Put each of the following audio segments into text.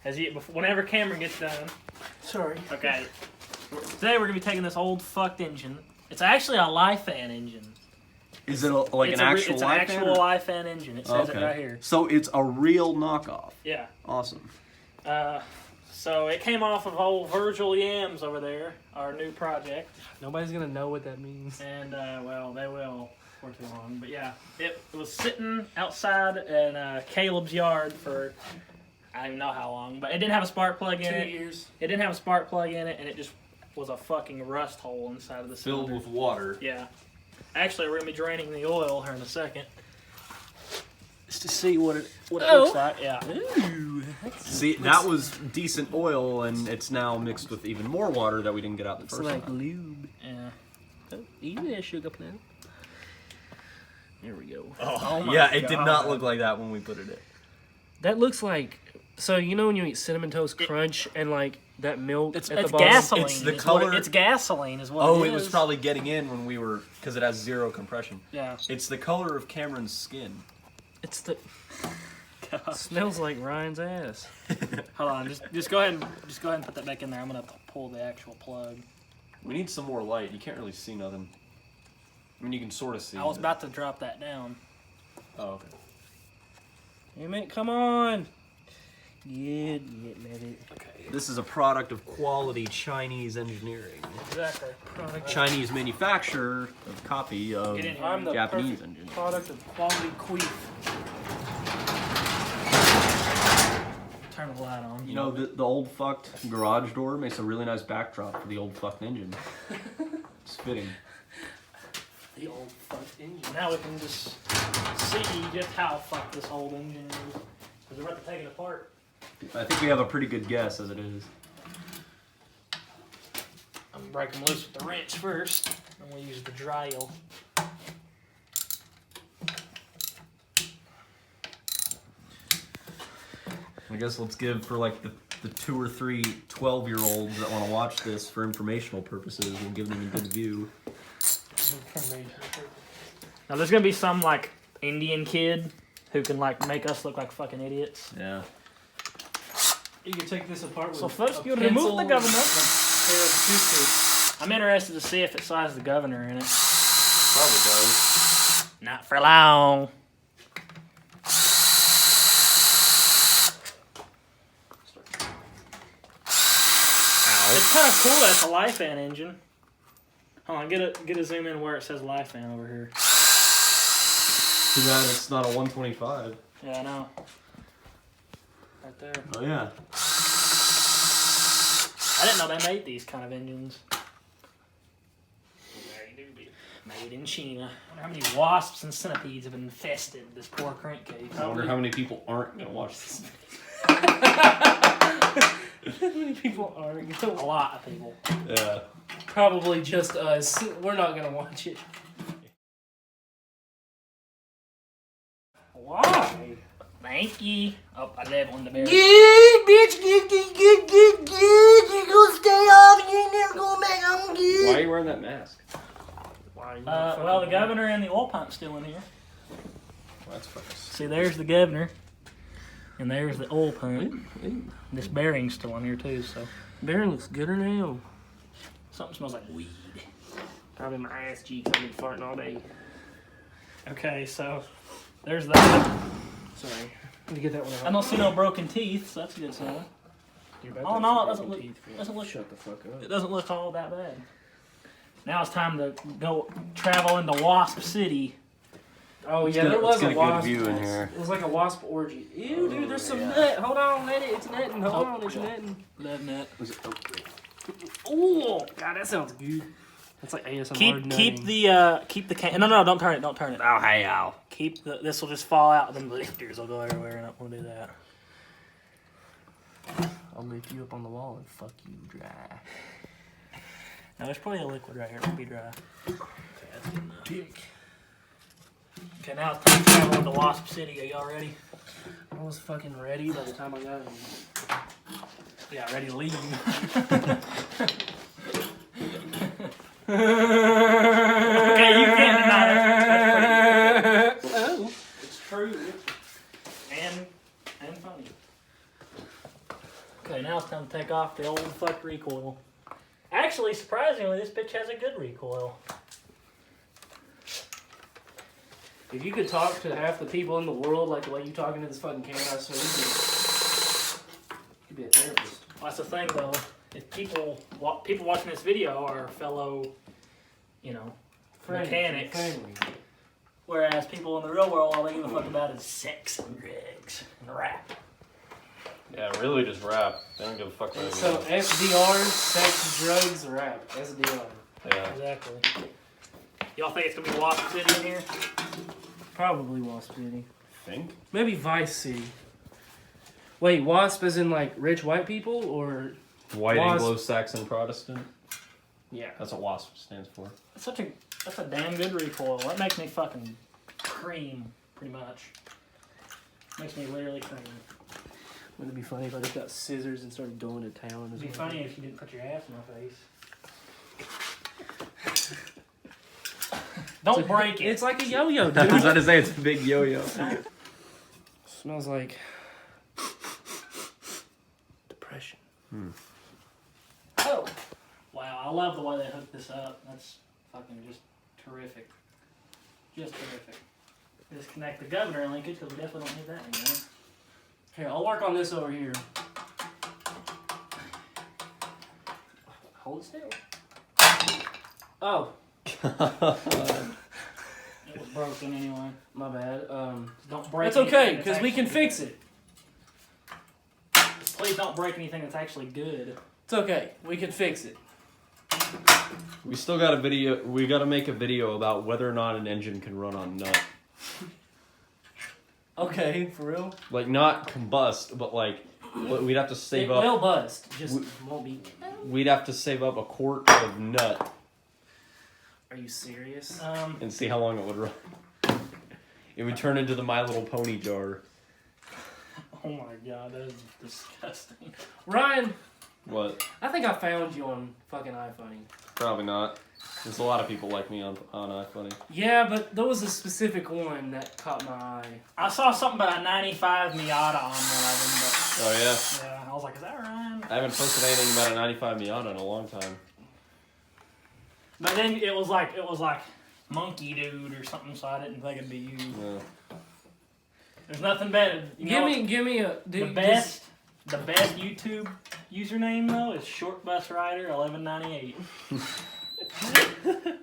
Whenever Cameron gets done. Sorry. Okay. Today we're gonna be taking this old fucked engine. It's actually a Lifan engine. Is it an actual Lifan? It's an actual Lifan engine. It says it right here. So it's a real knockoff. Yeah. Awesome. So it came off of old Virgil Yams over there, our new project. Nobody's gonna know what that means. And well, they will for too long. But yeah, it was sitting outside in Caleb's yard for I don't even know how long. But it didn't have a spark plug in it. 2 years. It didn't have a spark plug in it, and it just was a fucking rust hole inside of the cylinder. Filled with water. Yeah. Actually, we're gonna be draining the oil here in a second, just to see what it looks like. Yeah. Ooh. See, that was decent oil, and it's now mixed with even more water that we didn't get out the first It's like time. lube. Yeah. Oh, eat that sugar plant. There we go. Oh my yeah, it did God. not look like that when we put it in. That looks like. So you know when you eat Cinnamon Toast Crunch and like that milk It's at the bottom? gasoline. It's the is color- It's gasoline, is what. Oh, it it was is. probably getting in when we were, because it has zero compression. Yeah. It's the color of Cameron's skin. It's the. Smells like Ryan's ass. Hold on, just go ahead and put that back in there. I'm gonna pull the actual plug. We need some more light. You can't really see nothing. I mean, you can sort of see. I was about to drop that down. Oh, okay. Hey man, come on. Get it. Okay. This is a product of quality Chinese engineering. Exactly. Chinese manufacturer of copy of Get in here. I'm the Japanese perfect engine. product of quality queef. Turn the light on. You know, the old fucked garage door makes a really nice backdrop for the old fucked engine. It's fitting. The old fuck engine. Now we can just see just how fucked this old engine is. Because we're about to take it apart. I think we have a pretty good guess as it is. I'm gonna break them loose with the wrench first, and we'll use the drill. I guess let's give for like the 2 or 3 12-year-olds that want to watch this for informational purposes. We'll give them a good view. Now there's gonna be some like Indian kid who can like make us look like fucking idiots. Yeah. You can take this apart with So first a you remove pencil the governor. and a pair of toothpicks. I'm interested to see if it size the governor in it. Probably does. Not for long. It's kind of cool that it's a Lifan engine. Hold on, get a zoom in where it says Lifan over here. Too bad it's not a 125. Yeah, I know. Right there. Oh yeah. I didn't know they made these kind of engines. Made in China. I wonder how many wasps and centipedes have infested this poor crankcase. I wonder how many people aren't gonna watch this. How many people are going? A lot of people. Yeah. Probably just us. We're not gonna watch it. Why? Thank you. Oh, I left one to bear. Good, bitch, good. You gonna stay off, you ain't never going back home, good. Why are you wearing that mask? Well, the governor and the oil pump's still in here. Well, that's gross. See, there's the governor. And there's the oil pump. This bearing's still in here, too, so. Bear looks gooder now. Something smells like weed. Probably my ass cheeks. I've been farting all day. Okay, so there's that. Sorry. Let me get that one out. I don't see no broken teeth, so that's a good sign. Oh, no, it doesn't look. Shut the fuck up. It doesn't look all that bad. Now it's time to go travel into Wasp City. Oh yeah, there was a good wasp. view in here. It was like a wasp orgy. Ew, dude, there's some nut. Hold on, let it. It's netting. Hold on, it's netting. Net. Oh, God, that sounds good. That's like ASMR. Keep the can. No, don't turn it. Don't turn it. Oh, hey, ow. Keep the. This will just fall out. Then the lifters will go everywhere, and I don't want to do that. I'll lift you up on the wall and fuck you dry. Now there's probably a liquid right here. It'll be dry. Okay, that's good enough. Dick. Okay, now it's time to travel into Wasp City. Are y'all ready? I was fucking ready by the time I got in. Yeah, ready to leave. Okay, you can't deny that. That's pretty good. Oh. It's true. And funny. Okay, now it's time to take off the old fuck recoil. Actually, surprisingly, this bitch has a good recoil. If you could talk to half the people in the world like the way you talking to this fucking camera, I swear you could be a therapist. Well, that's the thing, though. If people watching this video are fellow, you know, mechanics, whereas people in the real world, all they give a fuck about is sex and drugs and rap. Yeah, really just rap. They don't give a fuck about So anything. SDR, sex, drugs, rap. SDR. Yeah. Exactly. Y'all think it's gonna be Wasp City in here? Probably Wasp City. Think? Maybe Vice City. Wait, Wasp as in like rich white people or White Wasp. Anglo-Saxon Protestant. yeah? That's what WASP stands for. That's a damn good recoil. That makes me fucking cream, pretty much. Makes me literally cream. Wouldn't it be funny if I just got scissors and started going to town? It'd be funny if you didn't put your ass in my face. Don't break it. It's like a yo-yo, dude. I was about to say it's a big yo-yo. Smells like depression. Oh, wow! I love the way they hooked this up. That's fucking just terrific. Just terrific. Disconnect the governor linkage because we definitely don't need that anymore. Here, I'll work on this over here. Hold it still. Oh, It was broken anyway. my bad. Don't break. That's okay anything because we can actually fix it. good. Please don't break anything that's actually good. It's okay. We can fix it. We still got a video. We got to make a video about whether or not an engine can run on nut. Okay, for real. Like not combust, but like we'd have to save It up. will bust. Just won't be. We'd have to save up a quart of nut Are you serious? and see how long it would run. It would turn into the My Little Pony jar. Oh my god, that is disgusting. Ryan, What? I think I found you on fucking iFunny. Probably not. There's a lot of people like me on iFunny. Yeah, but there was a specific one that caught my eye. I saw something about a 95 Miata on one of Oh yeah. them, but yeah, I was like, is that Ryan? I haven't posted anything about a 95 Miata in a long time. But then it was like Monkey Dude or something, so I didn't think it'd be you. Yeah. There's nothing better. Give me a The best YouTube username though is ShortBusRider1198.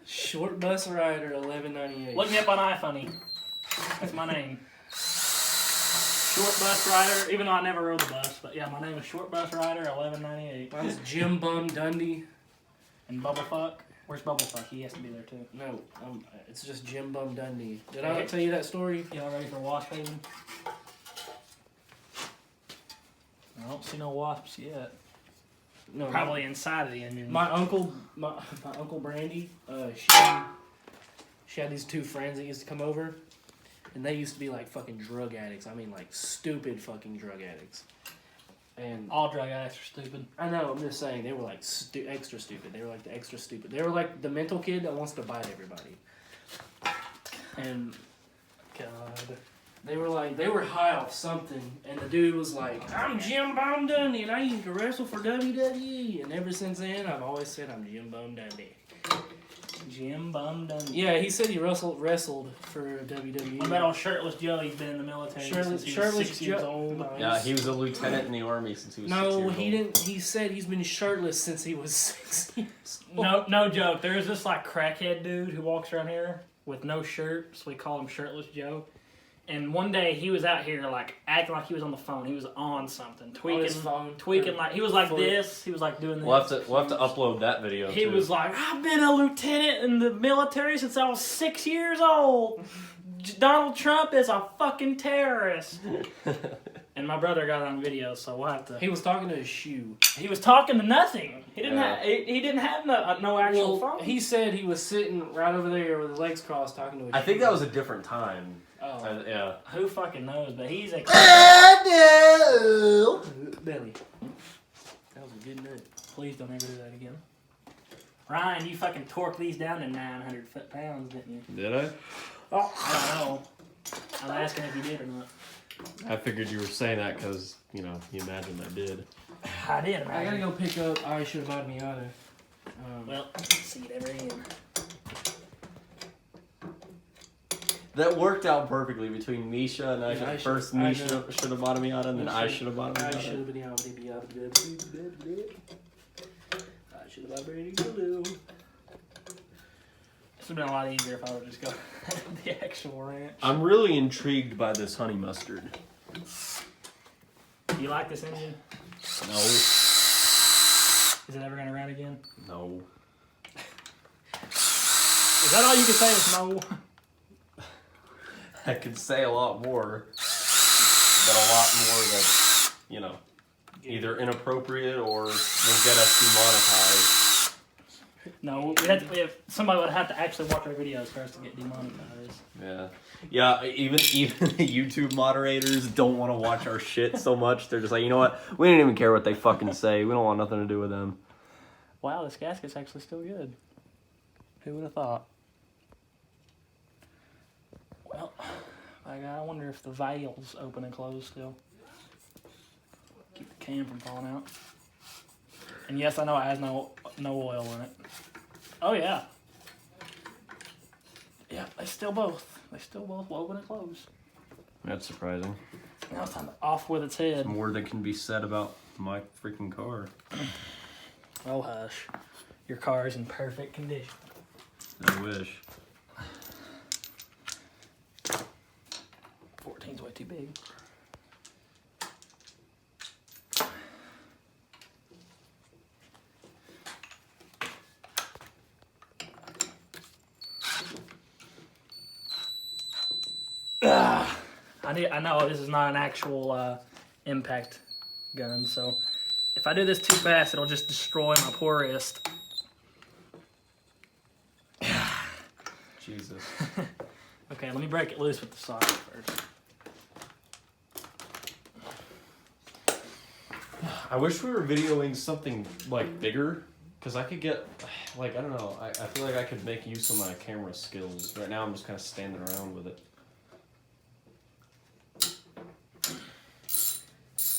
Short Bus Rider 1198. Look me up on iFunny. That's my name. Short Bus Rider, even though I never rode the bus, but yeah, my name is Short Bus Rider 1198. Mine's Jim Bum Dundee. And Bubblefuck. Where's Bubblefuck? He has to be there too. No, it's just Jim Bum Dundee. Did I not tell you that story? Y'all ready for Wasp Haven? I don't see no wasps yet. No, Probably inside of the engine. My uncle Brandy, she had these two friends that used to come over, and they used to be like fucking drug addicts. I mean, like stupid fucking drug addicts. And All drug addicts are stupid. I know, I'm just saying, they were like extra stupid. They were like the extra stupid. They were like the mental kid that wants to bite everybody. And God. they were high off something, and the dude was like, I'm Jim Bum Dundee, and I used to wrestle for WWE. And ever since then, I've always said I'm Jim Bum Dundee. Jim Bum Dundee. Yeah, he said he wrestled for WWE. What about old Shirtless Joe? He's been in the military since he was 6 years old. No, Yeah, he was a lieutenant in the army since he was 6 years old. No, he didn't. He said he's been shirtless since he was 6 years old. No joke. There's this like crackhead dude who walks around here with no shirt, so we call him Shirtless Joe. And one day he was out here like acting like he was on the phone. He was on something, tweaking, his phone. like he was like For- this. He was like doing this. We'll have to upload that video. He too. was like, I've been a lieutenant in the military since I was 6 years old. Donald Trump is a fucking terrorist. And my brother got it on video, so we'll have to. He was talking to his shoe. He was talking to nothing. He didn't Yeah. have. He didn't have no actual phone. He said he was sitting right over there with his legs crossed talking to his I shoe. think that was a different time. Oh. Yeah. Who fucking knows? But he's a. Belly. That was a good nut. Please don't ever do that again. Ryan, you fucking torqued these down to 900 pounds, didn't you? Did I? I don't know. I'm asking if you did or not. I figured you were saying that because, you imagined I did. I did. I gotta go pick up I Should Have Bought Me Auto. Well, see it ever again. That worked out perfectly between Misha and I. Yeah, First Misha should have bought me out, and then I should have bought me out. I should have been out. I should have bought me out. This would have been a lot easier if I would just go the actual ranch. I'm really intrigued by this honey mustard. Do you like this engine? No. Is it ever going to run again? No. Is that all you can say is no? I could say a lot more, but a lot more that's, you know, either inappropriate or will get us demonetized. No, somebody would have to actually watch our videos first to get demonetized. Yeah. Yeah, even the YouTube moderators don't want to watch our shit so much. They're just like, you know what? We don't even care what they fucking say. We don't want nothing to do with them. Wow, this gasket's actually still good. Who would have thought? Well, I wonder if the valve's open and closed still. Keep the cam from falling out. And yes, I know it has no oil in it. Oh yeah. Yeah, they still both open and close. That's surprising. Now it's time to off with its head. More than can be said about my freaking car. Oh hush. Your car is in perfect condition. I wish. 14's way too big. I know this is not an actual impact gun, so if I do this too fast, it'll just destroy my poor wrist. Jesus. Okay, let me break it loose with the socket first. I wish we were videoing something like bigger, because I could get, like, I don't know, I feel like I could make use of my camera skills. Right now I'm just kind of standing around with it.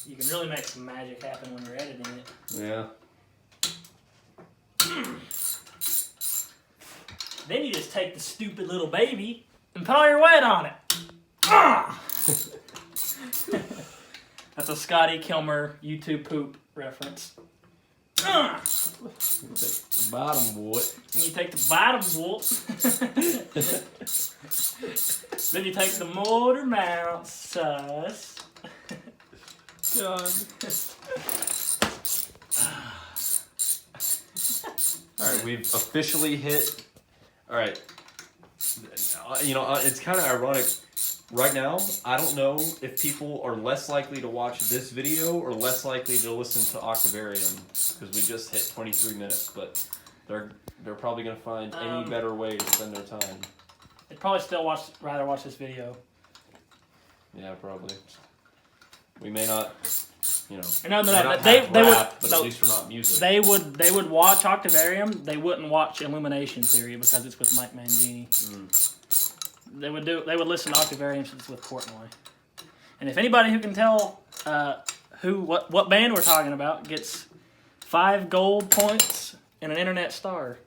You can really make some magic happen when you're editing it. Yeah. Then you just take the stupid little baby and put all your weight on it. Ah! That's a Scotty Kilmer YouTube poop reference. Ah! The bottom wood. And you take the bottom wool. Then you take the motor mount sus. God. Alright, we've officially hit. Alright. You know, it's kind of ironic. Right now, I don't know if people are less likely to watch this video or less likely to listen to Octavarium, because we just hit 23 minutes, but they're probably going to find any better way to spend their time. They'd probably still rather watch this video. Yeah, probably. We may not, you know, No, they would, but no, at least we're not music. They would watch Octavarium. They wouldn't watch Illumination Theory because it's with Mike Mangini. They would listen to Octavarium since it's with Portnoy. And if anybody who can tell what band we're talking about gets 5 gold points and an internet star.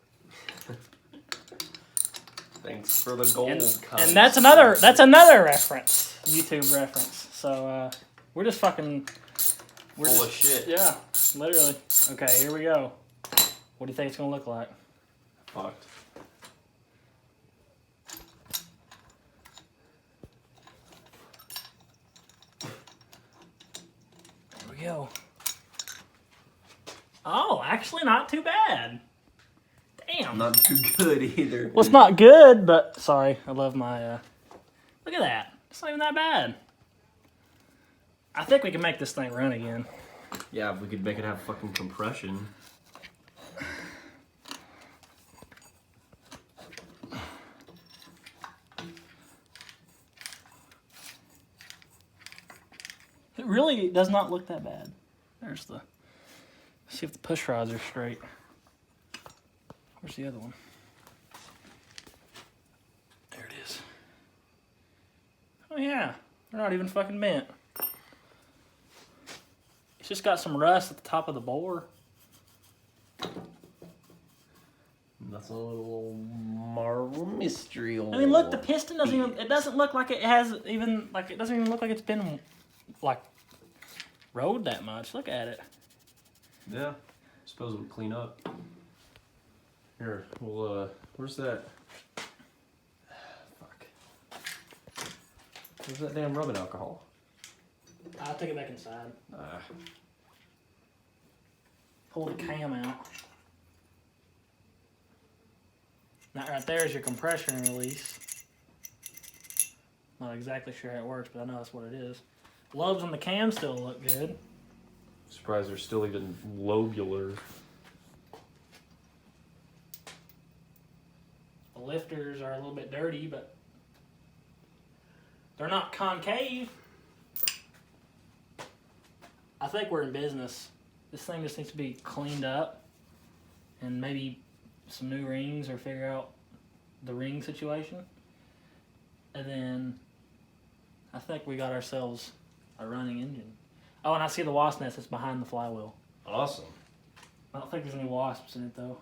Thanks for the gold. And that's another reference, YouTube reference. So we're just fucking full of shit. Yeah, literally. Okay, here we go. What do you think it's gonna look like? Fucked. There we go. Oh, actually not too bad. Damn. Not too good either. Well, it's not good, but sorry. I love my, look at that. It's not even that bad. I think we can make this thing run again. Yeah, if we could make it have fucking compression. It really does not look that bad. There's the, see if the push rods are straight. Where's the other one? There it is. Oh yeah, they're not even fucking bent. It's just got some rust at the top of the bore. That's a little Marvel mystery. I mean, look, the piston doesn't even. It doesn't look like it has even like. It doesn't even look like it's been like rode that much. Look at it. Yeah. Suppose we'll clean up. Here, we'll. Where's that? Fuck. Where's that damn rubbing alcohol? I'll take it back inside. Pull the cam out. That right there is your compression release. Not exactly sure how it works, but I know that's what it is. Lobes on the cam still look good. Surprised they're still even lobular. The lifters are a little bit dirty, but they're not concave. I think we're in business. This thing just needs to be cleaned up and maybe some new rings or figure out the ring situation. And then I think we got ourselves a running engine. Oh, and I see the wasp nest that's behind the flywheel. Awesome. I don't think there's any wasps in it though.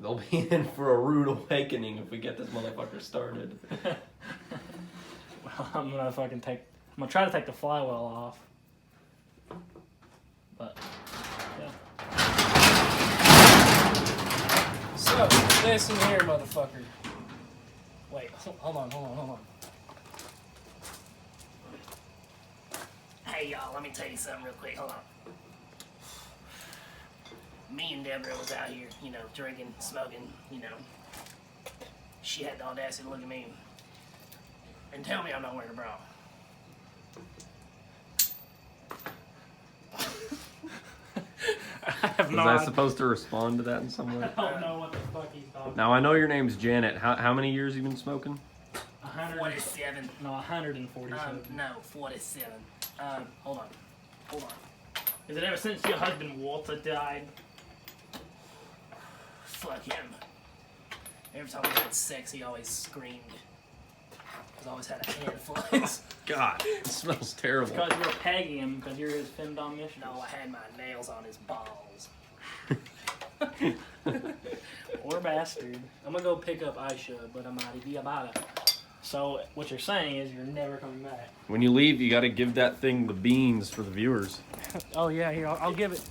They'll be in for a rude awakening if we get this motherfucker started. Well, I'm gonna try to take the flywheel off. But yeah. So, this in here, motherfucker. Wait, hold on. Hey y'all, let me tell you something real quick. Hold on. Me and Deborah was out here, drinking, smoking, She had the audacity to look at me and tell me I'm not wearing a bra. I have no Was I idea. supposed to respond to that in some way? I don't know what the fuck he's talking about. Now I know your name's Janet. How many years you been smoking? 47. No, 147. No, 47. Hold on. Is it ever since your husband Walter died? Fuck him. Every time we had sex, he always screamed. Because I always had a handful. God, it smells terrible. Because you were pegging him because you're his femdom mission. No, I had my nails on his balls. Poor bastard. I'm gonna go pick up Aisha, but I'm out of here about it. So what you're saying is you're never coming back. When you leave, you got to give that thing the beans for the viewers. Oh yeah, here I'll give it.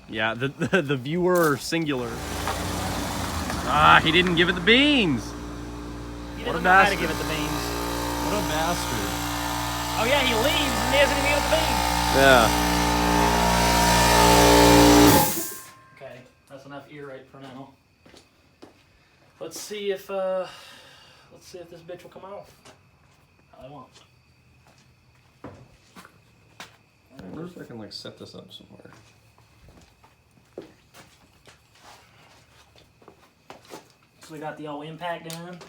Yeah, the viewer singular. Ah, he didn't give it the beans. He What a doesn't know how to bastard. give it the beans. What a bastard. Oh yeah, he leaves and he hasn't even given the beans. Yeah. Okay, that's enough ear rape for now. Let's see if this bitch will come off. I won't. I wonder if I can like set this up somewhere. So we got the old impact done.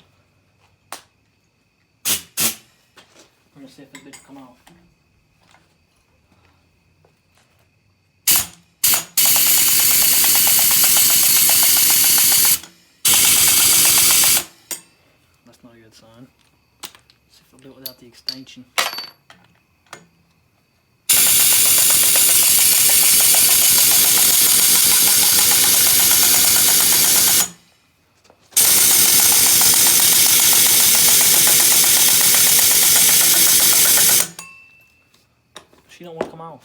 We're gonna see if this bitch will come off. That's not a good sign. Let's see if we'll do it without the extension. She don't want to come off.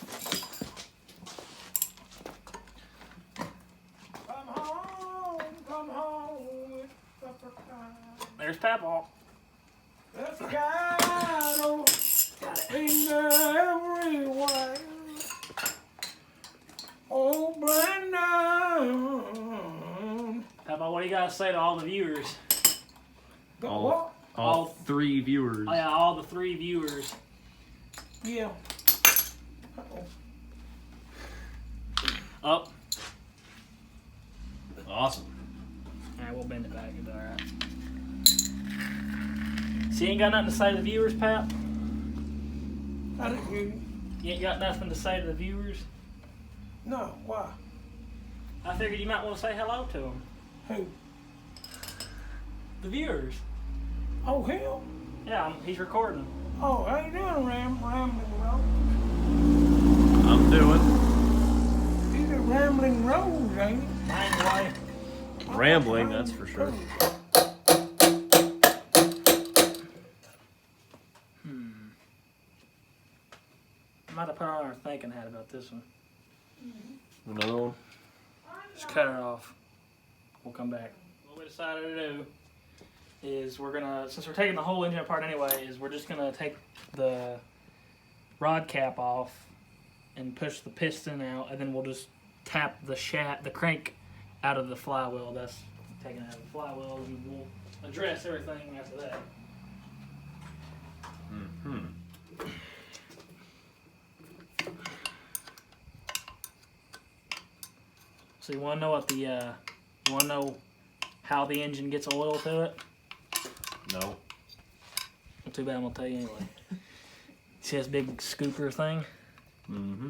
Come home. There's Papaw. That's cattle in every way. Oh, Brandon. Papaw, what do you got to say to all the viewers? What? All three viewers. Oh yeah, all the 3 viewers. Yeah. Up. Awesome. Alright, we'll bend it back. It's alright. So you ain't got nothing to say to the viewers, Pap? I didn't hear you. You ain't got nothing to say to the viewers? No, why? I figured you might want to say hello to them. Who? The viewers. Oh, him? Yeah, he's recording. Oh, how you doing, rambling, bro? do it. These are rambling roads, ain't it? Rambling, that's for sure. I might have put on our thinking hat about this one. Another one? Just cut it off. We'll come back. What we decided to do is we're gonna, since we're taking the whole engine apart anyway, is we're just gonna take the rod cap off and push the piston out, and then we'll just tap the shaft, the crank out of the flywheel. That's taken out of the flywheel, and we'll address everything after that. Mm-hmm. So you want to know what the you want to know how the engine gets oil to it? No. Well, too bad, I'm gonna tell you anyway. See this big scooper thing? Mm-hmm.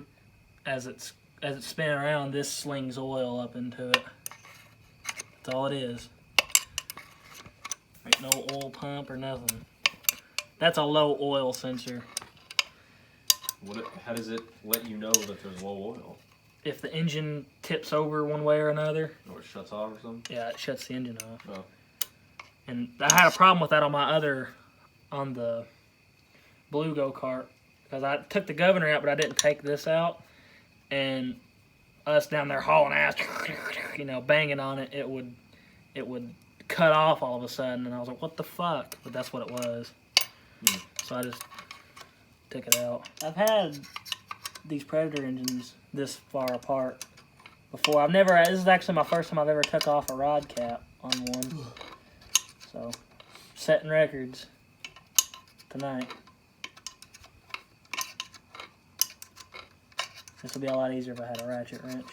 As it's spinning around, this slings oil up into it. That's all it is. Ain't no oil pump or nothing. That's a low oil sensor. How does it let you know that there's low oil? If the engine tips over one way or another, Or it shuts off or something? yeah, it shuts the engine off. Oh. And I had a problem with that on the blue Gokart, because I took the governor out, but I didn't take this out. And us down there hauling ass, banging on it, it would cut off all of a sudden, and I was like, what the fuck? But that's what it was. So I just took it out. I've had these Predator engines this far apart before. This is actually my first time I've ever took off a rod cap on one. So, setting records tonight. This would be a lot easier if I had a ratchet wrench.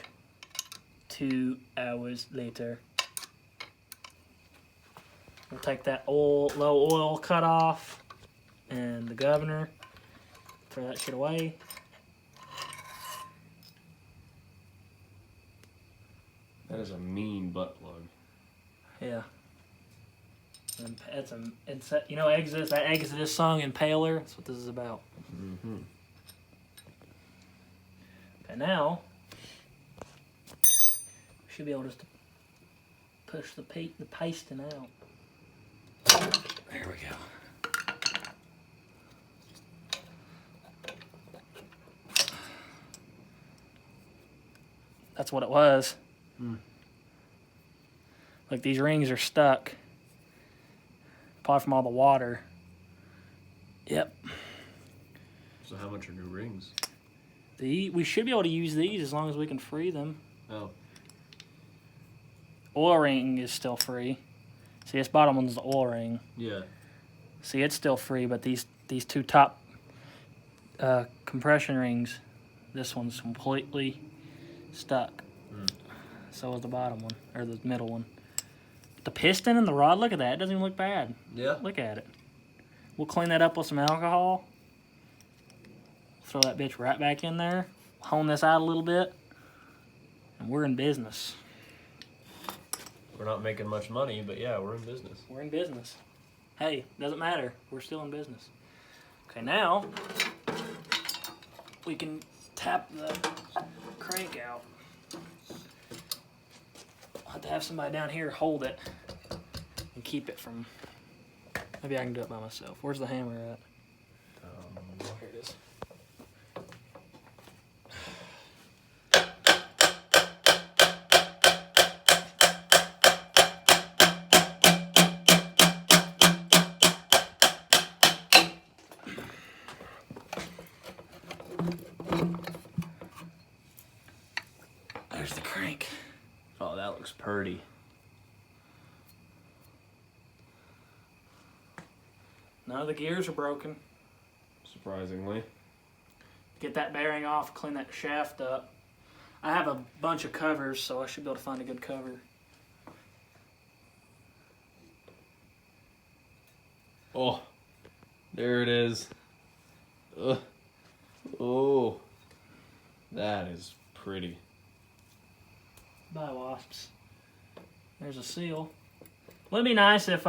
2 hours later. We'll take that low oil cut off and the governor. Throw that shit away. That is a mean butt plug. Yeah. And that Exodus song, Impaler? That's what this is about. Mm-hmm. Okay, now, we should be able just to push the piston out. There we go. That's what it was. Like, these rings are stuck. Probably from all the water. Yep. So how much are new rings? We should be able to use these as long as we can free them. Oh. Oil ring is still free. See, this bottom one's the oil ring. Yeah. See, it's still free, but these 2 top compression rings, this one's completely stuck. So is the bottom one, or the middle one. The piston and the rod, look at that. It doesn't even look bad. Yeah. Look at it. We'll clean that up with some alcohol. Throw that bitch right back in there. Hone this out a little bit. And we're in business. We're not making much money, but yeah, we're in business. We're in business. Hey, doesn't matter. We're still in business. Okay, now we can tap the crank out. I'll have to have somebody down here hold it and keep it from... Maybe I can do it by myself. Where's the hammer at? Here it is. There's the crank. Oh, that looks pretty. None of the gears are broken. Surprisingly. Get that bearing off, clean that shaft up. I have a bunch of covers, so I should be able to find a good cover. Oh, there it is. Ugh. Oh, that is pretty. Bye, wasps. There's a seal. Wouldn't it be nice if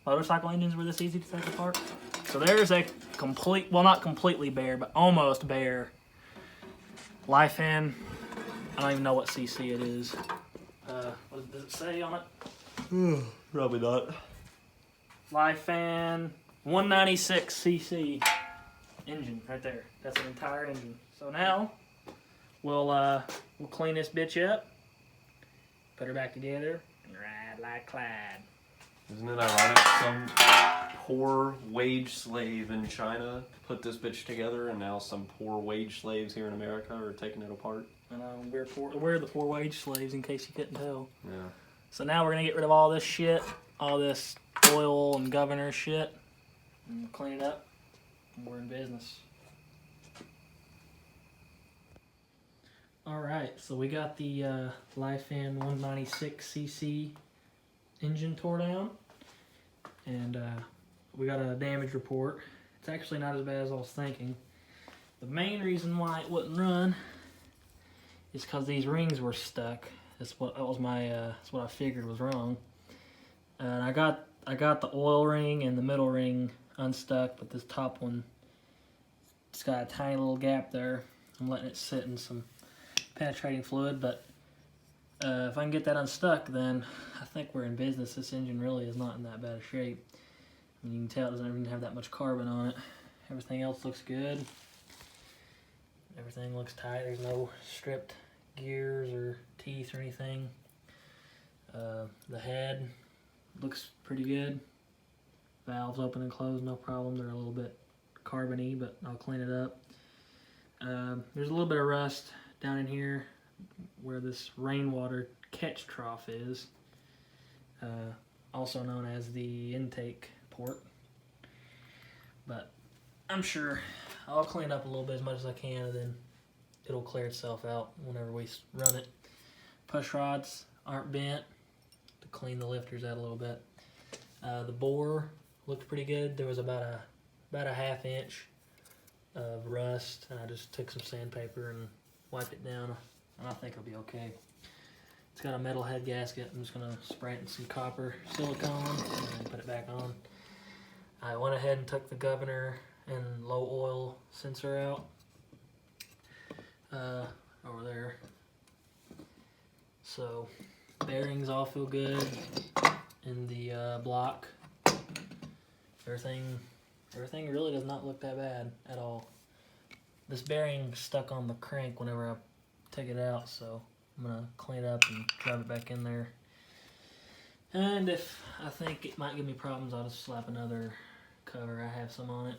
motorcycle engines were this easy to take apart? So there's a complete, well, not completely bare, but almost bare Lifan. I don't even know what CC it is. What does it say on it? Probably not. Lifan 196cc engine right there. That's an entire engine. So now we'll clean this bitch up, put her back together, and ride like Clyde. Isn't it ironic? Some poor wage slave in China put this bitch together, and now some poor wage slaves here in America are taking it apart. We're the poor wage slaves, in case you couldn't tell. Yeah. So now we're gonna get rid of all this shit, all this oil and governor shit, and clean it up. And we're in business. All right, so we got the Lifan 196cc engine tore down, and we got a damage report. It's actually not as bad as I was thinking. The main reason why it wouldn't run is because these rings were stuck. That's what I figured was wrong. And I got the oil ring and the middle ring unstuck, but this top one, it's got a tiny little gap there. I'm letting it sit in some penetrating fluid, but if I can get that unstuck, then I think we're in business. This engine really is not in that bad a shape. I mean, you can tell it doesn't even have that much carbon on it. Everything else looks good. Everything looks tight. There's no stripped gears or teeth or anything. The head looks pretty good. Valves open and close, no problem. They're a little bit carbony, but I'll clean it up. There's a little bit of rust down in here where this rainwater catch trough is, also known as the intake port. But I'm sure I'll clean it up a little bit, as much as I can, and then it'll clear itself out whenever we run it. Push rods aren't bent, to clean the lifters out a little bit. The bore looked pretty good. There was about a half inch of rust, and I just took some sandpaper and wiped it down, and I think it'll be okay. It's got a metal head gasket. I'm just gonna spray it in some copper silicone and put it back on. I went ahead and took the governor and low oil sensor out over there. So bearings all feel good in the block. Everything really does not look that bad at all. This bearing stuck on the crank whenever I took it out, so I'm gonna clean it up and drive it back in there. And if I think it might give me problems, I'll just slap another cover. I have some on it.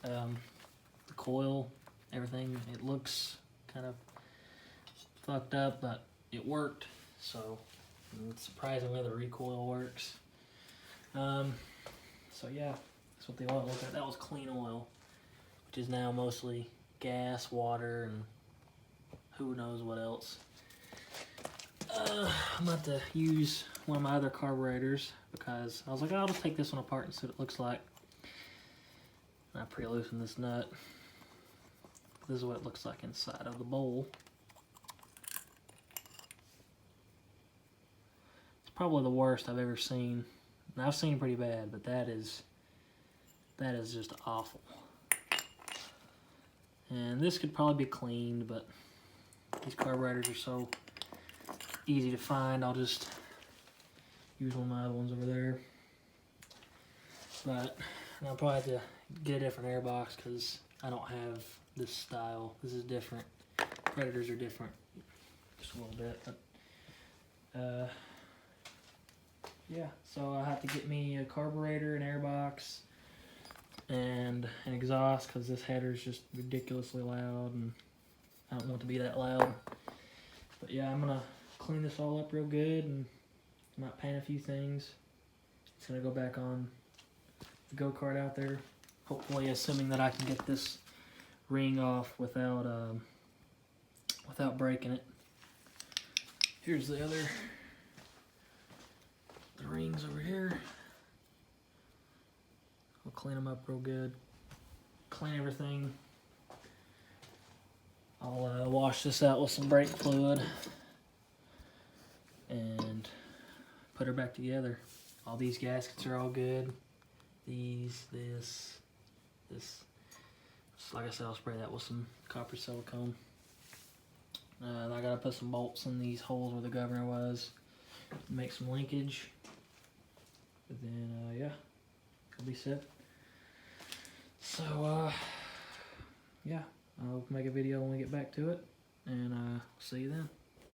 The coil, everything, it looks kind of fucked up, but it worked, so surprisingly the recoil works. So yeah, that's what the oil looked like. That was clean oil, which is now mostly gas, water, and who knows what else. I'm about to use one of my other carburetors because I was like, oh, I'll just take this one apart and see what it looks like. And I pre-loosened this nut. This is what it looks like inside of the bowl. It's probably the worst I've ever seen. And I've seen pretty bad, but that is just awful. And this could probably be cleaned, but these carburetors are so easy to find. I'll just use one of my other ones over there. But I'll probably have to get a different air box because I don't have this style. This is different. Predators are different, just a little bit. But yeah, so I have to get me a carburetor, an air box, and an exhaust because this header is just ridiculously loud, and I don't want it to be that loud. But yeah, I'm gonna clean this all up real good, and I might paint a few things. It's gonna go back on the Gokart out there, hopefully, assuming that I can get this ring off without breaking it. Here's the rings over here. I'll clean them up real good. Clean everything. I'll wash this out with some brake fluid and put her back together. All these gaskets are all good. This. Like I said, I'll spray that with some copper silicone. I gotta put some bolts in these holes where the governor was, make some linkage. But then, yeah, it'll be set. So, yeah, I'll make a video when we get back to it, and see you then.